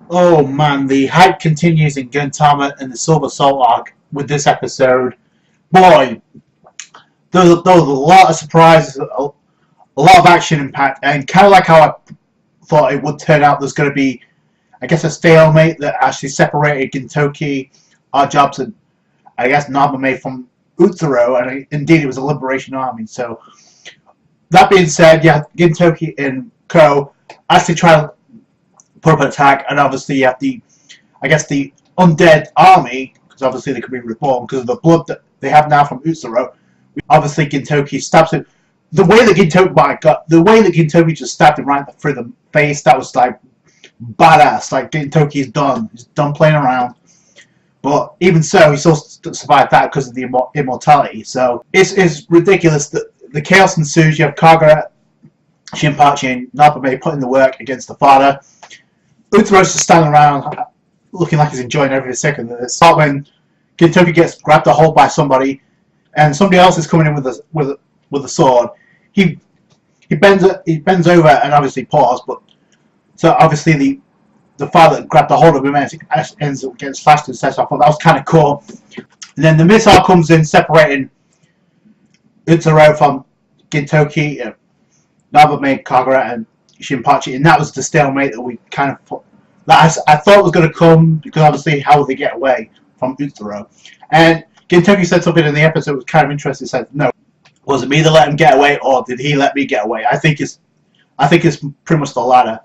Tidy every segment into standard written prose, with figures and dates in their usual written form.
Oh man, the hype continues in Gintama and the Silver Soul arc with this episode. Boy, there was a lot of surprises, a lot of action impact, and kind of like how I thought it would turn out. There's going to be, I guess, a stalemate that actually separated Gintoki, our jobs, and I guess Nabame from Utsuro, and indeed it was a liberation army. So that being said, yeah, Gintoki and Ko actually try to put up an attack, and obviously you have I guess, the undead army, because obviously they could be reborn because of the blood that they have now from Utsuro. Obviously, Gintoki stabs him. The way that Gintoki just stabbed him right through the face, that was like badass. Like Gintoki's done. He's done playing around. But even so, he still survived that because of the immortality. So it's ridiculous that the chaos ensues. You have Kagura, Shinpachi, and Nabame putting the work against the father. Utsuro's just standing around looking like he's enjoying every second of this. When Gintoki gets grabbed a hold by somebody, and somebody else is coming in with a sword, he bends over and obviously paws. But so obviously the father grabbed a hold of him and ends up getting slashed and sets off. That was kind of cool. And then the missile comes in, separating Utsuro from Gintoki, Nabame, Kagura, and Shinpachi, and that was the stalemate that we kind of that I thought was going to come, because obviously how would they get away from Utsuro? And Gintoki said something in the episode that was kind of interesting. He said, "No, was it me that let him get away, or did he let me get away?" I think it's pretty much the latter.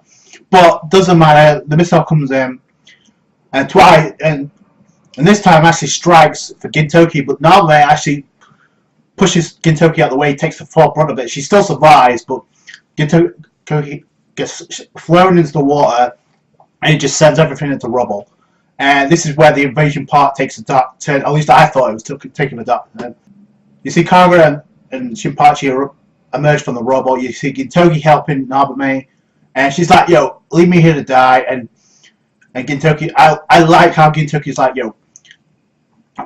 But doesn't matter. The missile comes in, and twice, and this time actually strikes for Gintoki, but Nabame actually pushes Gintoki out of the way, takes the full brunt of it. She still survives, but Gintoki gets thrown into the water, and it just sends everything into rubble. And this is where the invasion part takes a dark turn. At least I thought it was taking a dark turn. You see Kagura and Shinpachi emerge from the rubble. You see Gintoki helping Nabame, and she's like, "Yo, leave me here to die." And Gintoki, I like how Gintoki's like, "Yo,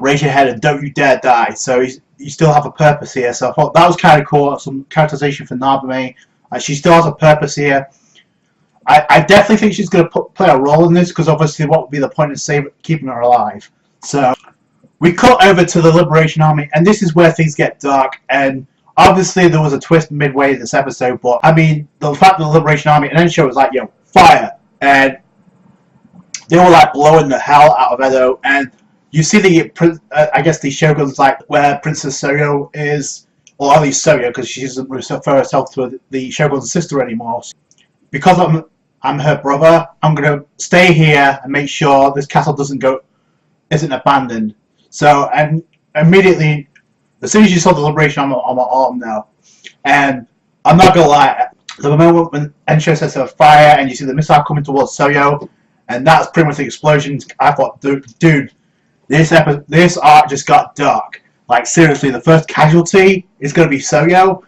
raise your head and don't you dare die." So you still have a purpose here. So I thought that was kind of cool. Some characterization for Nabame. She still has a purpose here. I definitely think she's going to play a role in this, because obviously what would be the point of keeping her alive? So we cut over to the Liberation Army, and this is where things get dark. And obviously there was a twist midway in this episode, but I mean, the fact that the Liberation Army and then show was like, "Yo, fire!" and they were like blowing the hell out of Edo, and you see I guess the shogun's like where Princess Soyo is, or at least Soyo, because she doesn't refer herself to the shogun's sister anymore. Because I'm her brother, I'm gonna stay here and make sure this castle isn't abandoned. So, and immediately, as soon as you saw the Liberation, I'm on my arm now. And I'm not gonna lie, the moment when Ensho sets a fire and you see the missile coming towards Soyo, and that's pretty much the explosions, I thought, dude, this arc just got dark. Like, seriously, the first casualty is gonna be Soyo?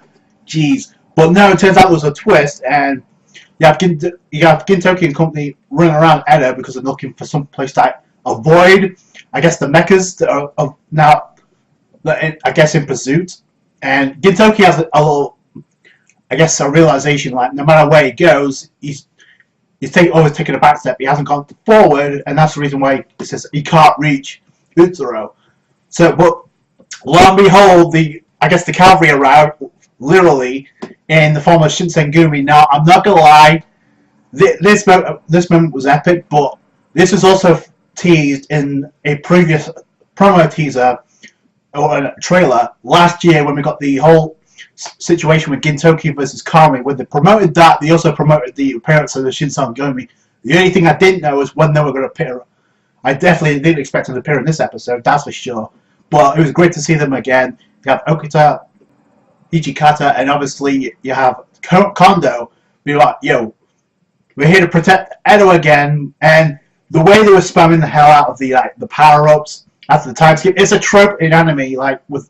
Jeez. But no, it turns out there was a twist, and you have Gintoki and company running around Edo because they're looking for some place to avoid, I guess, the mechas that are now, I guess, in pursuit. And Gintoki has a little, I guess, a realization, like, no matter where he goes, he's always taking a back step. He hasn't gone forward, and that's the reason why he says he can't reach Utsuro. So, but lo and behold, the cavalry arrived, literally, in the form of Shinsengumi. Now, I'm not gonna lie, this moment was epic, but this was also teased in a previous promo teaser or a trailer last year when we got the whole situation with Gintoki versus Kami. When they promoted that, they also promoted the appearance of the Shinsengumi. The only thing I didn't know was when they were going to appear. I definitely didn't expect them to appear in this episode, that's for sure. But it was great to see them again. You have Okita, Ichikata, and obviously you have Kondo be like, "Yo, we're here to protect Edo again." And the way they were spamming the hell out of the power-ups after the time skip, it's a trope in anime. Like with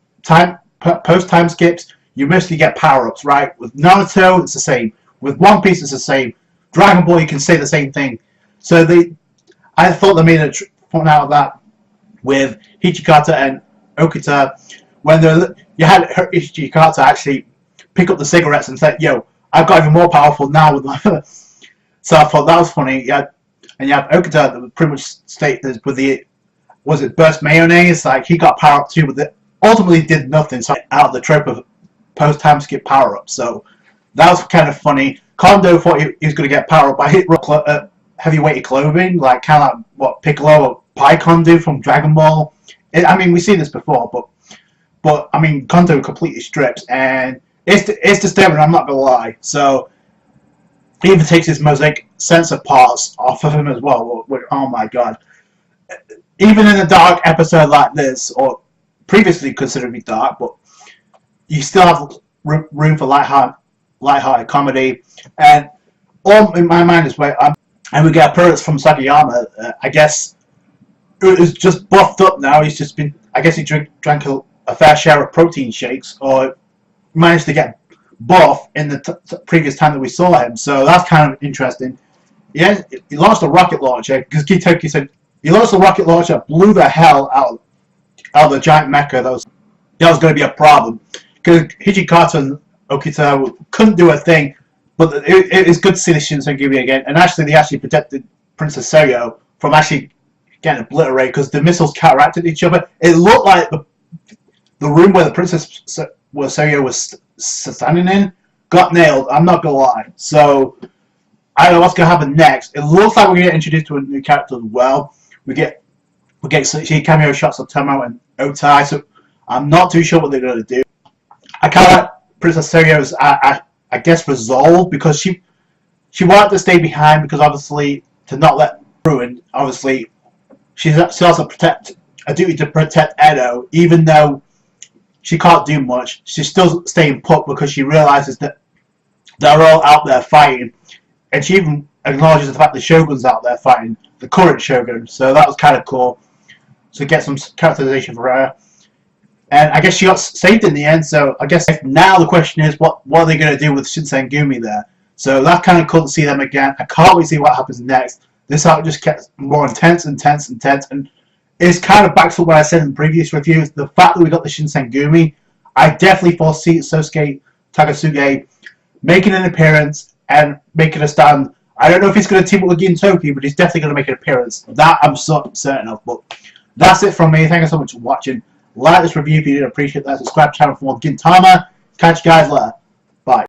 post time skips, you mostly get power-ups, right? With Naruto, it's the same. With One Piece, it's the same. Dragon Ball, you can say the same thing. So I thought they made a fun out of that with Hichikata and Okita, when you had Hichikata actually pick up the cigarettes and say, "Yo, I've got even more powerful now with my..." So I thought that was funny. You had and you have Okita that would pretty much state this with the, was it burst mayonnaise? Like, he got power up too, but it ultimately did nothing. So out of the trope of post time skip power up. So that was kind of funny. Kondo thought he was going to get power up by heavyweighted clothing, like kind of like what Piccolo or Pikkon do from Dragon Ball. I mean, we've seen this before, but I mean, Kondo completely strips, and it's disturbing. I'm not gonna lie. So he even takes his mosaic sensor parts off of him as well. Oh my god! Even in a dark episode like this, or previously considered to be dark, but you still have room for lighthearted comedy, and all in my mind is where and we get appearance from Sagayama. I guess is just buffed up now. He's just been. I guess he drank a fair share of protein shakes, or managed to get buff in the previous time that we saw him. So that's kind of interesting. Yeah, he launched a rocket launcher because Gitoki said he launched a rocket launcher, blew the hell out of the giant mecha. That was going to be a problem because Hijikata and Okita couldn't do a thing. But it is good to see the Shinsengumi again, and actually they actually protected Princess Seyo from actually getting obliterated because the missiles counteracted each other. It looked like the room where the Princess Seyo was standing in got nailed. I'm not gonna lie. So I don't know what's gonna happen next. It looks like we're gonna get introduced to a new character as well. We get see cameo shots of Tomo and Otai. So I'm not too sure what they're gonna do. I kind of like Princess Seryo's I guess resolve, because she wanted to stay behind because obviously to not let ruin. Obviously, she also a duty to protect Edo, even though she can't do much. She's still staying put because she realizes that they're all out there fighting, and she even acknowledges the fact the Shogun's out there fighting, the current Shogun. So that was kind of cool. So get some characterization for her. And I guess she got saved in the end, so I guess now the question is, what are they going to do with Shinsengumi there? So that's kind of cool to see them again. I can't wait to see what happens next. This arc just gets more intense, and it's kind of back to what I said in previous reviews. The fact that we got the Shinsengumi, I definitely foresee Sosuke Takasuge making an appearance and making a stand. I don't know if he's going to team up with Gintoki, but he's definitely going to make an appearance. That I'm so certain of. But that's it from me. Thank you so much for watching. Like this review if you did appreciate that. Subscribe to the channel for more Gintama. Catch you guys later.